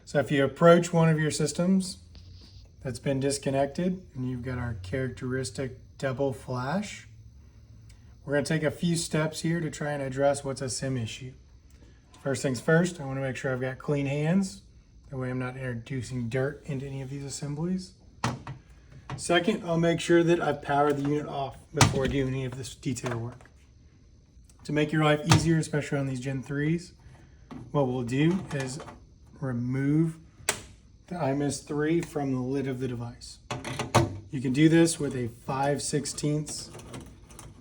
So if you approach one of your systems that's been disconnected and you've got our characteristic double flash, we're going to take a few steps here to try and address what's a SIM issue. First things first, I want to make sure I've got clean hands. That way I'm not introducing dirt into any of these assemblies. Second, I'll make sure that I've powered the unit off before I do any of this detail work. To make your life easier, especially on these Gen 3s, what we'll do is remove the iMist3 from the lid of the device. You can do this with a 5/16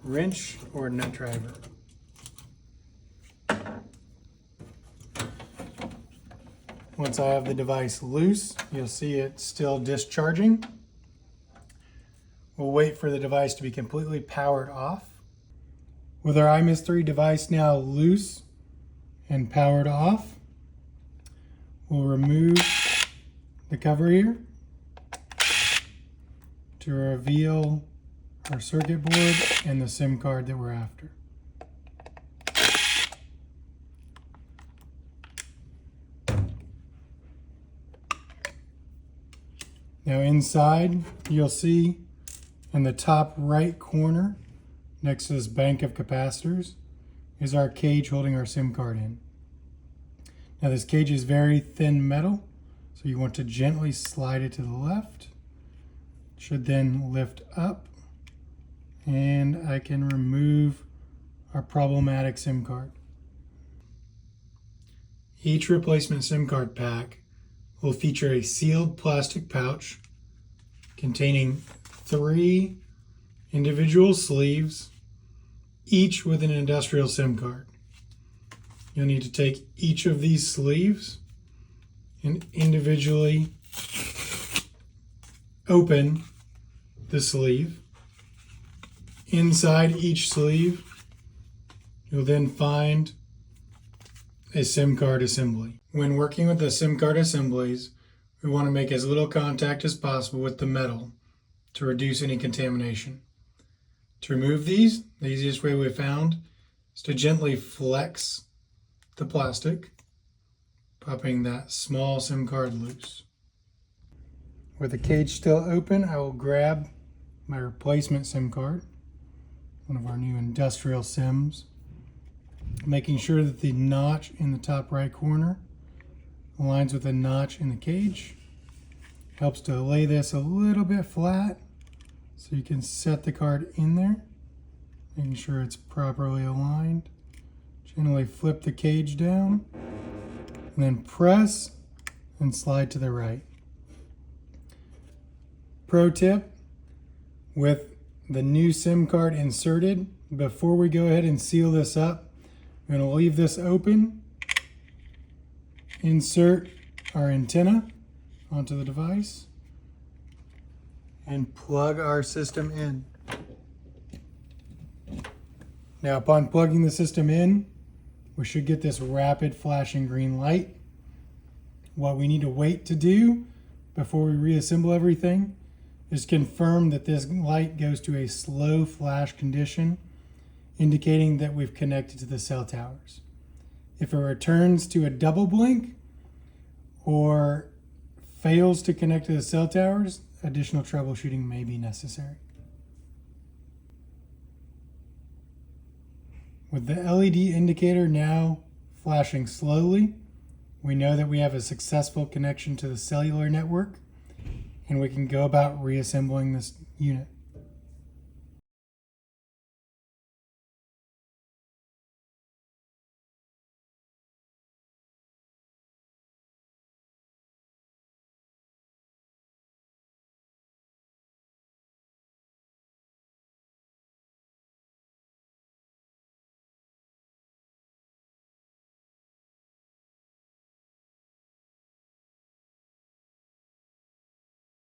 wrench or nut driver. Once I have the device loose, you'll see it's still discharging. We'll wait for the device to be completely powered off. With our iMist3 device now loose and powered off, we'll remove the cover here to reveal our circuit board and the SIM card that we're after. Now inside, you'll see in the top right corner, next to this bank of capacitors, is our cage holding our SIM card in. Now this cage is very thin metal, so you want to gently slide it to the left. It should then lift up, and I can remove our problematic SIM card. Each replacement SIM card pack will feature a sealed plastic pouch containing 3 individual sleeves, each with an industrial SIM card. You'll need to take each of these sleeves and individually open the sleeve. Inside each sleeve, you'll then find a SIM card assembly. When working with the SIM card assemblies, we want to make as little contact as possible with the metal to reduce any contamination. To remove these, the easiest way we've found is to gently flex the plastic, popping that small SIM card loose. With the cage still open, I will grab my replacement SIM card, one of our new industrial SIMs, making sure that the notch in the top right corner aligns with the notch in the cage. Helps to lay this a little bit flat so you can set the card in there, making sure it's properly aligned. Gently flip the cage down and then press and slide to the right. Pro tip, with the new SIM card inserted, before we go ahead and seal this up, I'm going to leave this open, insert our antenna onto the device, and plug our system in. Now, upon plugging the system in, we should get this rapid flashing green light. What we need to wait to do before we reassemble everything is confirm that this light goes to a slow flash condition, indicating that we've connected to the cell towers. If it returns to a double blink or fails to connect to the cell towers, additional troubleshooting may be necessary. With the LED indicator now flashing slowly, we know that we have a successful connection to the cellular network, and we can go about reassembling this unit.